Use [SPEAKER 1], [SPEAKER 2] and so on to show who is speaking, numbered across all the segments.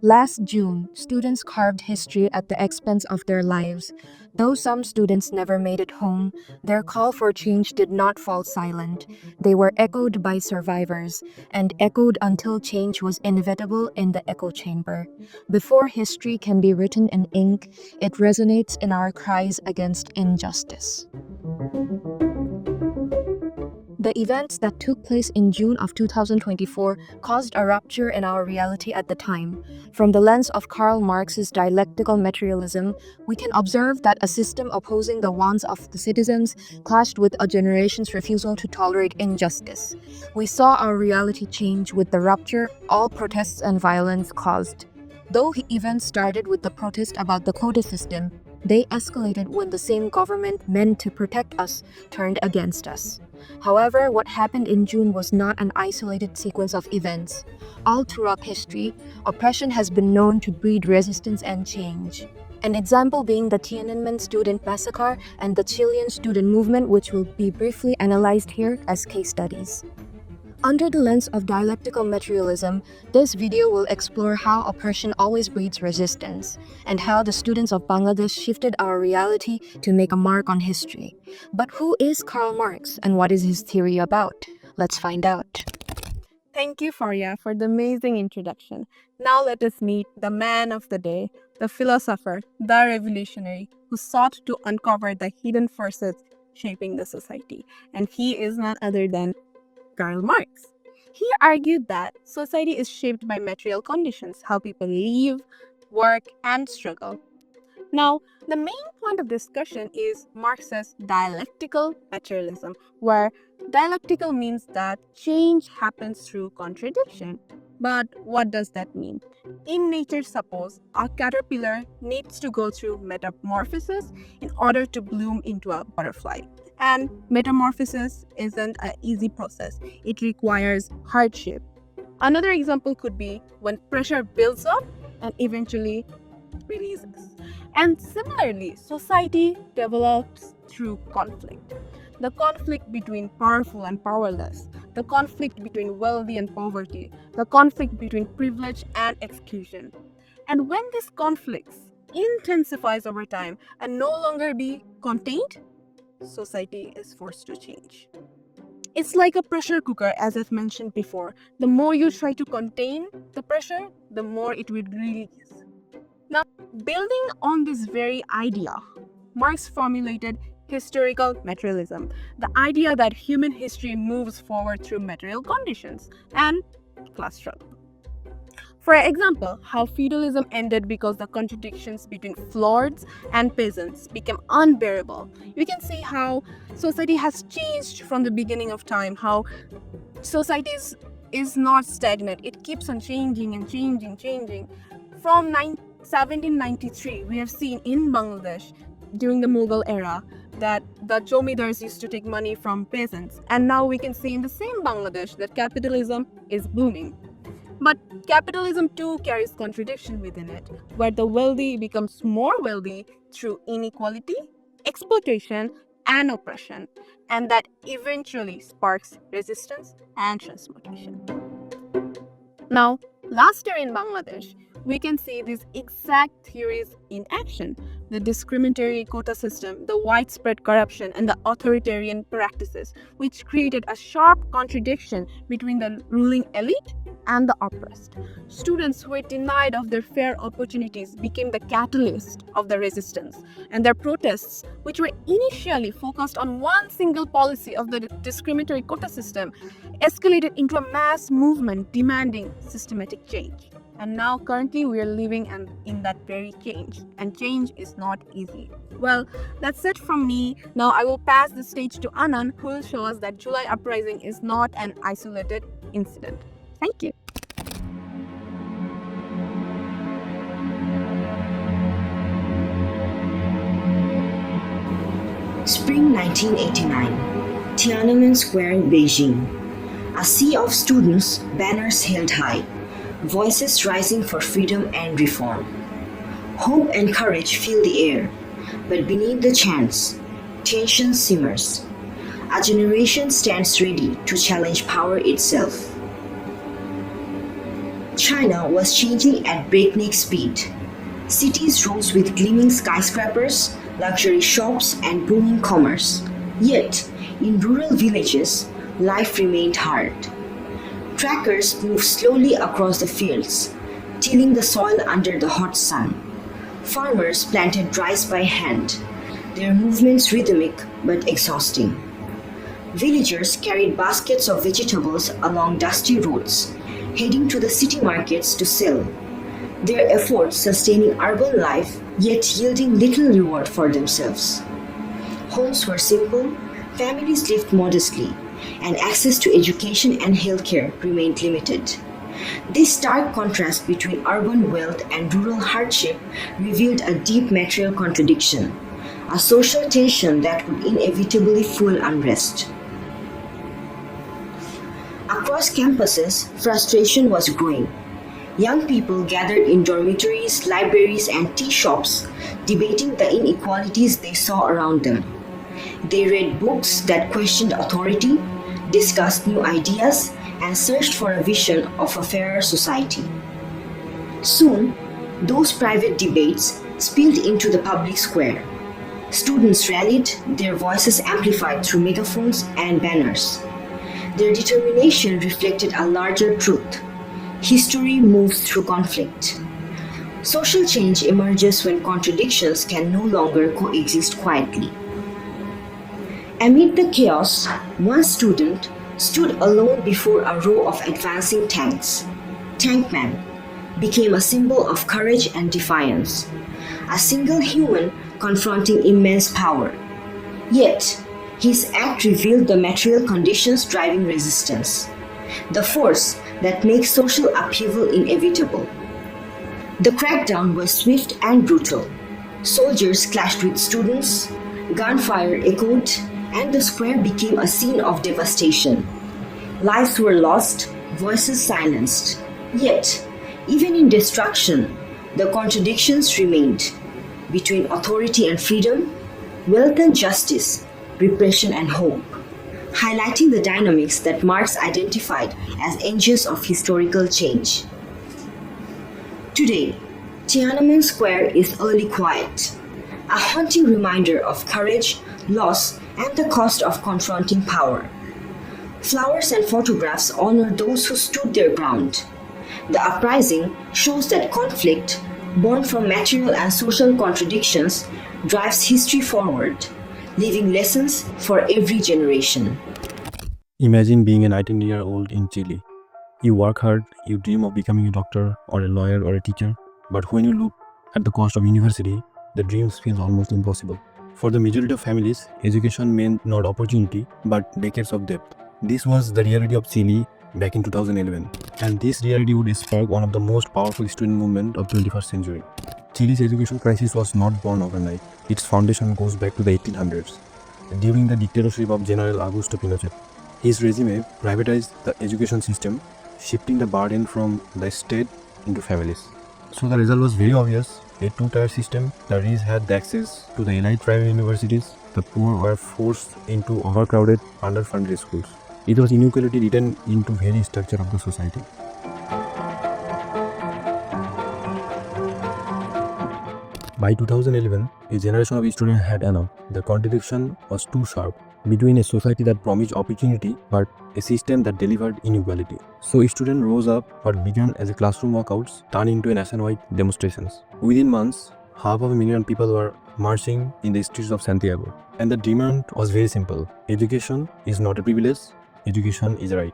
[SPEAKER 1] Last June, students carved history at the expense of their lives. Though some students never made it home, their call for change did not fall silent. They were echoed by survivors, and echoed until change was inevitable in the echo chamber. Before history can be written in ink, it resonates in our cries against injustice. The events that took place in June of 2024 caused a rupture in our reality at the time. From the lens of Karl Marx's dialectical materialism, we can observe that a system opposing the wants of the citizens clashed with a generation's refusal to tolerate injustice. We saw our reality change with the rupture all protests and violence caused. Though events started with the protest about the quota system, they escalated when the same government meant to protect us turned against us. However, what happened in June was not an isolated sequence of events. All throughout history, oppression has been known to breed resistance and change. An example being the Tiananmen student massacre and the Chilean student movement, which will be briefly analyzed here as case studies. Under the lens of dialectical materialism, this video will explore how oppression always breeds resistance, and how the students of Bangladesh shifted our reality to make a mark on history. But who is Karl Marx, and what is his theory about? Let's find out.
[SPEAKER 2] Thank you, Faria, for the amazing introduction. Now let us meet the man of the day, the philosopher, the revolutionary, who sought to uncover the hidden forces shaping the society. And he is none other than Karl Marx. He argued that society is shaped by material conditions, how people live, work, and struggle. Now, the main point of discussion is Marx's dialectical materialism, where dialectical means that change happens through contradiction. But what does that mean? In nature, suppose a caterpillar needs to go through metamorphosis in order to bloom into a butterfly. And metamorphosis isn't an easy process. It requires hardship. Another example could be when pressure builds up and eventually releases. And similarly, society develops through conflict. The conflict between powerful and powerless, the conflict between wealthy and poverty, the conflict between privilege and exclusion. And when this conflict intensifies over time and no longer be contained, society is forced to change. It's like a pressure cooker, as I've mentioned before. The more you try to contain the pressure, the more it will release. Now, building on this very idea, Marx formulated historical materialism, the idea that human history moves forward through material conditions and class struggle. For example, how feudalism ended because the contradictions between lords and peasants became unbearable. You can see how society has changed from the beginning of time, how society is not stagnant. It keeps on changing and changing. From 1793, we have seen in Bangladesh during the Mughal era that the Jomidars used to take money from peasants. And now we can see in the same Bangladesh that capitalism is booming. But capitalism too carries contradiction within it, where the wealthy becomes more wealthy through inequality, exploitation, and oppression, and that eventually sparks resistance and transmutation. Now, last year in Bangladesh, we can see these exact theories in action. The discriminatory quota system, the widespread corruption, and the authoritarian practices, which created a sharp contradiction between the ruling elite and the oppressed. Students who were denied of their fair opportunities became the catalyst of the resistance, and their protests, which were initially focused on one single policy of the discriminatory quota system, escalated into a mass movement demanding systematic change. And now currently we are living in that very change, and change is not easy. Well, that's it from me. Now I will pass the stage to Anand, who will show us that July Uprising is not an isolated incident. Thank you.
[SPEAKER 3] Spring 1989, Tiananmen Square in Beijing. A sea of students, banners held high, voices rising for freedom and reform. Hope and courage fill the air, but beneath the chants, tension simmers. A generation stands ready to challenge power itself. China was changing at breakneck speed. Cities rose with gleaming skyscrapers, luxury shops, and booming commerce. Yet, in rural villages, life remained hard. Trackers moved slowly across the fields, tilling the soil under the hot sun. Farmers planted rice by hand, their movements rhythmic but exhausting. Villagers carried baskets of vegetables along dusty roads, heading to the city markets to sell, their efforts sustaining urban life yet yielding little reward for themselves. Homes were simple, families lived modestly, and access to education and healthcare remained limited. This stark contrast between urban wealth and rural hardship revealed a deep material contradiction, a social tension that would inevitably fuel unrest. Across campuses, frustration was growing. Young people gathered in dormitories, libraries, and tea shops, debating the inequalities they saw around them. They read books that questioned authority, discussed new ideas, and searched for a vision of a fairer society. Soon, those private debates spilled into the public square. Students rallied, their voices amplified through megaphones and banners. Their determination reflected a larger truth. History moves through conflict. Social change emerges when contradictions can no longer coexist quietly. Amid the chaos, one student stood alone before a row of advancing tanks. Tankman became a symbol of courage and defiance, a single human confronting immense power. Yet, his act revealed the material conditions driving resistance, the force that makes social upheaval inevitable. The crackdown was swift and brutal. Soldiers clashed with students, gunfire echoed, and the square became a scene of devastation. Lives were lost, voices silenced. Yet, even in destruction, the contradictions remained between authority and freedom, wealth and justice, repression and hope, highlighting the dynamics that Marx identified as engines of historical change. Today, Tiananmen Square is early quiet, a haunting reminder of courage, loss, and the cost of confronting power. Flowers and photographs honor those who stood their ground. The uprising shows that conflict, born from material and social contradictions, drives history forward, leaving lessons for every generation.
[SPEAKER 4] Imagine being a 19-year-old in Chile. You work hard, you dream of becoming a doctor or a lawyer or a teacher, but when you look at the cost of university, the dreams feel almost impossible. For the majority of families, education meant not opportunity, but decades of debt. This was the reality of Chile back in 2011, and this reality would spark one of the most powerful student movements of 21st century. Chile's education crisis was not born overnight. Its foundation goes back to the 1800s, during the dictatorship of General Augusto Pinochet. His regime privatized the education system, shifting the burden from the state into families. So the result was very obvious. A two-tier system. The rich had the access to the elite private universities. The poor were forced into overcrowded, underfunded schools. It was inequality written into very structure of the society. By 2011, a generation of students had enough. The contradiction was too sharp between a society that promised opportunity but a system that delivered inequality. So students rose up. What began as a classroom walkouts turned into a nationwide demonstrations. Within months, 500,000 people were marching in the streets of Santiago. And the demand was very simple. Education is not a privilege, education is a right.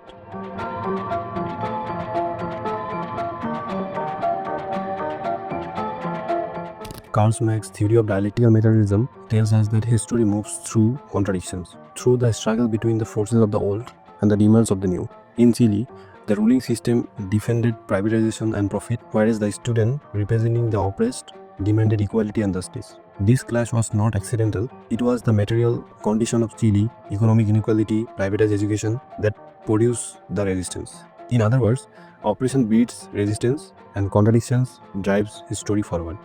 [SPEAKER 4] Karl Marx's theory of dialectical materialism tells us that history moves through contradictions, through the struggle between the forces of the old and the demands of the new. In Chile, the ruling system defended privatization and profit, whereas the student, representing the oppressed, demanded equality and justice. This clash was not accidental. It was the material condition of Chile, economic inequality, privatized education, that produced the resistance. In other words, oppression breeds resistance and contradictions drives history forward.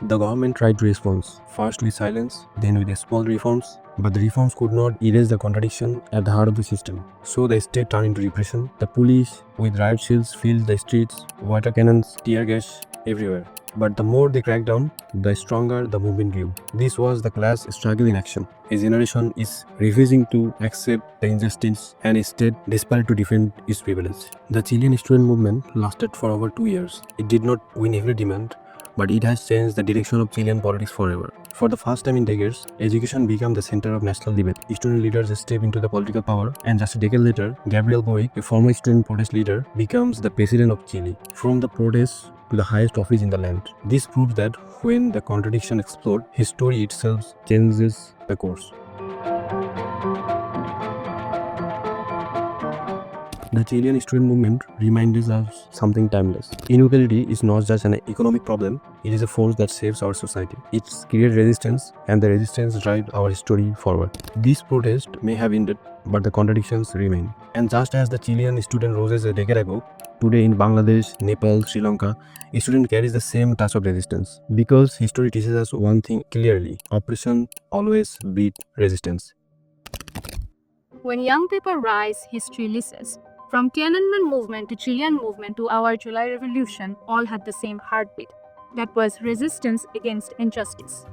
[SPEAKER 4] The government tried to respond, first with silence, then with small reforms, But the reforms could not erase the contradiction at the heart of the system. So the state turned into repression. The police, with riot shields, filled the streets, water cannons, tear gas everywhere. But the more they cracked down, the stronger the movement grew. This was the class struggle in action. A generation is refusing to accept the injustice and a state desperate to defend its privilege. The Chilean student movement lasted for over 2 years. It did not win every demand, but it has changed the direction of Chilean politics forever. For the first time in decades, education became the center of national debate. Student leaders step into the political power, and just a decade later, Gabriel Boric, a former student protest leader, becomes the president of Chile. From the protests to the highest office in the land. This proves that when the contradiction explodes, history itself changes the course. The Chilean student movement reminds us something timeless. Inequality is not just an economic problem, it is a force that shapes our society. It creates resistance, and the resistance drives our history forward. This protest may have ended, but the contradictions remain. And just as the Chilean student rose a decade ago, today in Bangladesh, Nepal, Sri Lanka, a student carries the same touch of resistance. Because history teaches us one thing clearly: oppression always breeds resistance.
[SPEAKER 1] When young people rise, history listens. From Tiananmen movement to Chilean movement to our July Revolution, all had the same heartbeat. That was resistance against injustice.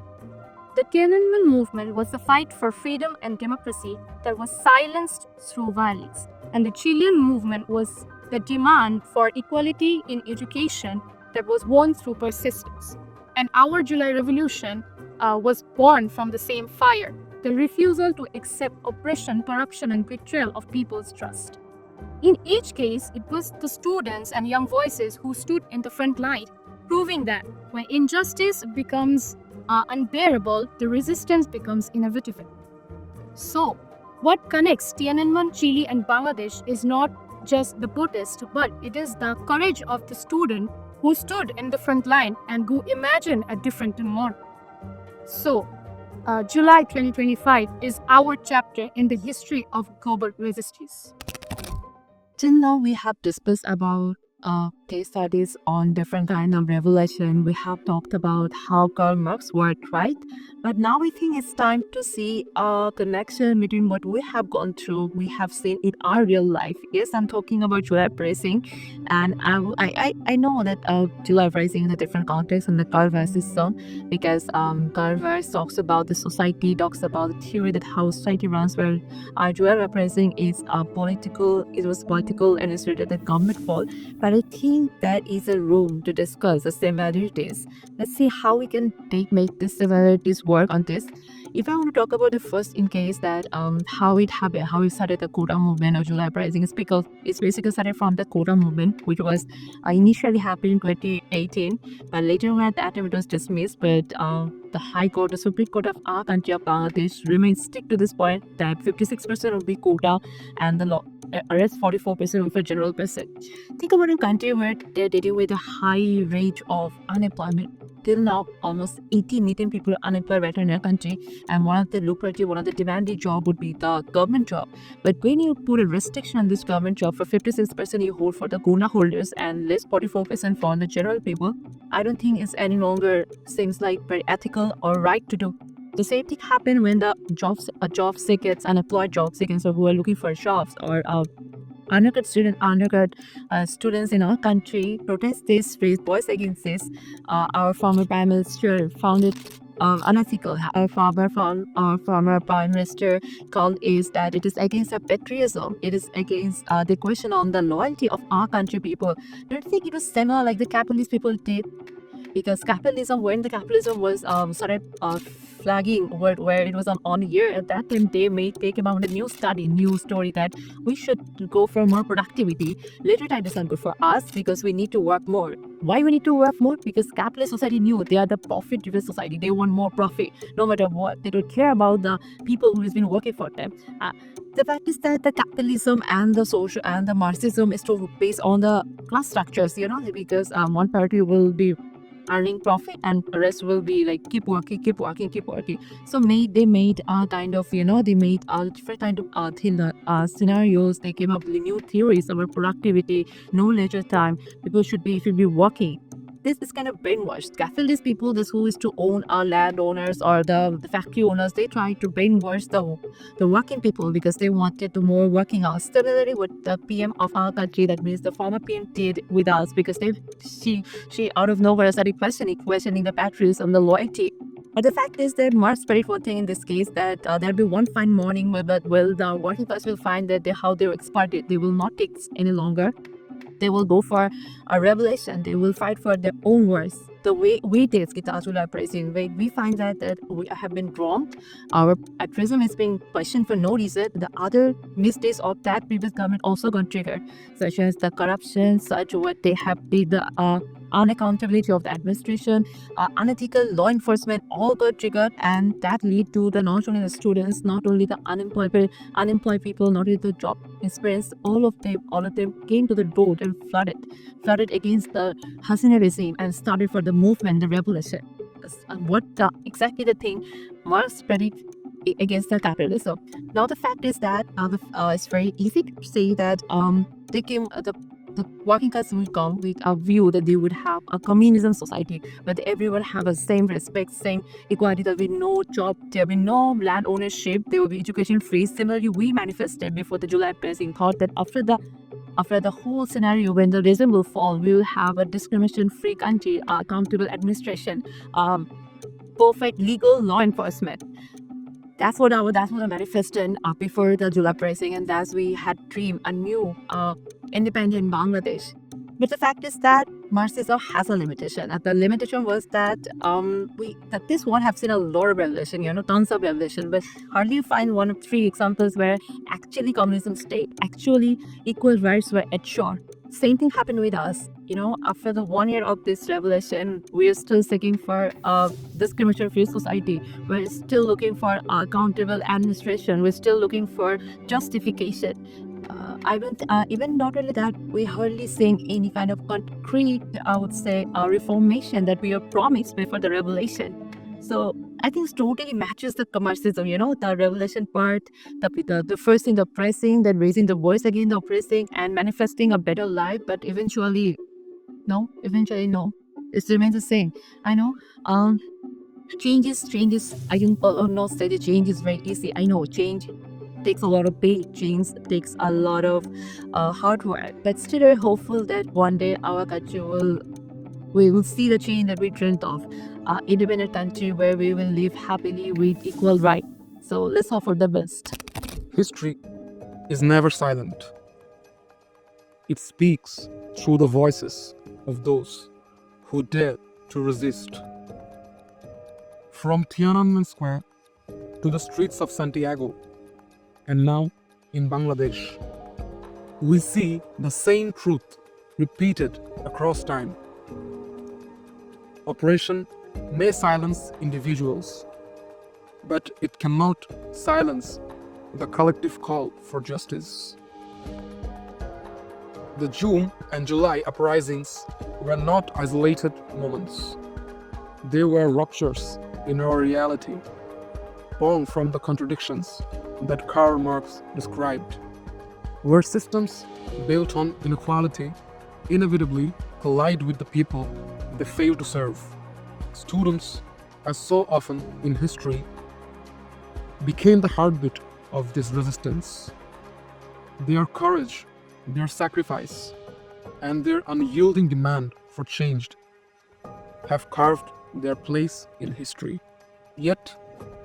[SPEAKER 1] The Tiananmen movement was the fight for freedom and democracy that was silenced through violence. And the Chilean movement was the demand for equality in education that was won through persistence. And our July Revolution was born from the same fire, the refusal to accept oppression, corruption, and betrayal of people's trust. In each case, it was the students and young voices who stood in the front line, proving that when injustice becomes unbearable, the resistance becomes inevitable. So, what connects Tiananmen, Chile, and Bangladesh is not just the protest, but it is the courage of the student who stood in the front line and who imagined a different tomorrow. So, July 2025 is our chapter in the history of global resistance.
[SPEAKER 2] Till now, we have discussed about case studies on different kind of revelation. We have talked about how Karl Marx worked, right? But now we think it's time to see a connection between what we have gone through, we have seen in our real life. Yes, I'm talking about July Uprising, and I know that July Uprising in a different context and the Karl Marx is some, because Karl Marx talks about the society, talks about the theory that how society runs. Well, July Uprising is political. It was political and it's related to government fall. But I think that is a room to discuss the similarities. Let's see how we can make these similarities work on this. If I want to talk about the first in case that how it happened, how it started the Quota movement or July Uprising, is because it's basically started from the Quota movement, which was initially happened in 2018, but later on at that time it was dismissed. But the High Court, the Supreme Court of our country of Bangladesh remains stick to this point that 56% of the quota and the law arrest 44% of the general person. Think about a country where they're dealing with a high rate of unemployment. Till now, almost 18 million people are unemployed right in our country, and one of the lucrative, one of the demanding job would be the government job. But when you put a restriction on this government job for 56% you hold for the quota holders and less 44% for the general people, I don't think it's any longer seems like very ethical or right to do. The same thing happened when the job seekers, unemployed job seekers, or who are looking for jobs, or undergrad students in our country protest this, raise voice against this. Our former Prime Minister found it unethical. Our former Prime Minister called is that it is against our patriotism. It is against the question on the loyalty of our country people. Don't you think it was similar like the capitalist people did? Because capitalism, when the capitalism was started flagging where it was on year, at that time they came out with a new story that we should go for more productivity. Later time is not good for us because we need to work more. Why we need to work more? Because capitalist society knew they are the profit driven society. They want more profit no matter what. They don't care about the people who has been working for them. The fact is that the capitalism and the social and the Marxism is still based on the class structures, because one party will be earning profit and the rest will be like keep working. So they made kind of they made different kind of scenarios. They came up with new theories about productivity, no leisure time. People should be working.
[SPEAKER 1] this is kind of brainwashed. Capitalist people, this who is to own our landowners or the factory owners, they try to brainwash the working people because they wanted to more working hours. Similarly, what the PM of our country, that means the former PM, did with us, because she out of nowhere started questioning the patriotism, the loyalty. But the fact is that Marx spread one thing in this case, that there'll be one fine morning where the working class will find that how they were exploited. They will not take any longer. They will go for a revolution. They will fight for their own words. The way we did Gitasul uprising, we find that we have been wronged. Our patriotism is being questioned for no reason. The other mistakes of that previous government also got triggered, such as the corruption, such what they have did, the unaccountability of the administration, unethical law enforcement, all got triggered, and that lead to not only the students, not only the unemployed people, not only the job experience, all of them came to the road and flooded against the Hasina regime and started for the movement, the revolution. Exactly the thing Marx spread it against the capitalism. Now the fact is that it's very easy to say that they came the working class will come with a view that they would have a communism society, but everyone have the same respect, same equality. There will be no job, there will be no land ownership, there will be education free. Similarly, we manifested before the July uprising, thought that after the whole scenario, when the regime will fall, we will have a discrimination-free country, accountable administration, perfect legal law enforcement. That's what I manifested before the July uprising, and as we had dreamed a new independent Bangladesh. But the fact is that Marxism has a limitation. And the limitation was that this one have seen a lot of revolution, tons of revolution, but hardly find one of three examples where actually communism stayed, actually equal rights were ensured. Same thing happened with us. After the 1 year of this revolution, we are still seeking for a discrimination-free society. We're still looking for accountable administration. We're still looking for justification. Even not only that, we're hardly seeing any kind of concrete, I would say, reformation that we are promised before the revolution. So I think it totally matches the Marxism, the revolution part, the first thing, the oppressing, then raising the voice against the oppressing and manifesting a better life. But eventually no. It remains the same. I know. Changes. I can not say the change is very easy. I know change takes a lot of pain, change takes a lot of hard work. But still, we're hopeful that one day our country we will see the change that we dreamt of. Independent country where we will live happily with equal rights. So let's hope for the best.
[SPEAKER 5] History is never silent. It speaks through the voices of those who dare to resist. From Tiananmen Square to the streets of Santiago, and now in Bangladesh, we see the same truth repeated across time. Oppression may silence individuals, but it cannot silence the collective call for justice. The June and July uprisings were not isolated moments. They were ruptures in our reality, born from the contradictions that Karl Marx described, where systems built on inequality inevitably collide with the people they fail to serve. Students, as so often in history, became the heartbeat of this resistance. Their courage, their sacrifice, and their unyielding demand for change have carved their place in history. Yet,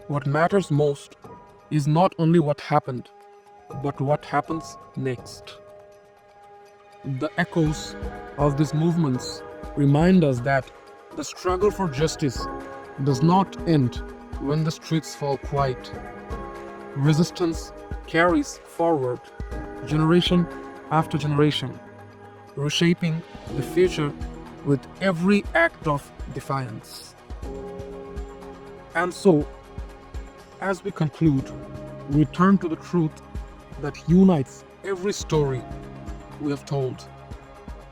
[SPEAKER 5] what matters most is not only what happened, but what happens next. The echoes of these movements remind us that the struggle for justice does not end when the streets fall quiet. Resistance carries forward, generation after generation, reshaping the future with every act of defiance. And so, as we conclude, we turn to the truth that unites every story we have told.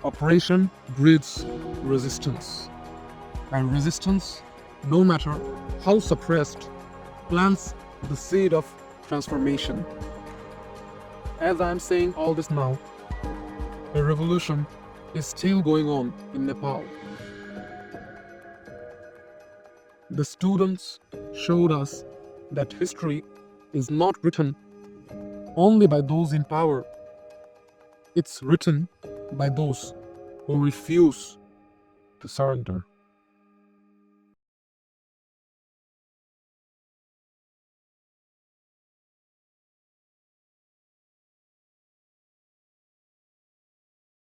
[SPEAKER 5] Oppression breeds resistance, and resistance, no matter how suppressed, plants the seed of transformation. As I am saying all this now, a revolution is still going on in Nepal. The students showed us that history is not written only by those in power. It's written by those who refuse to surrender.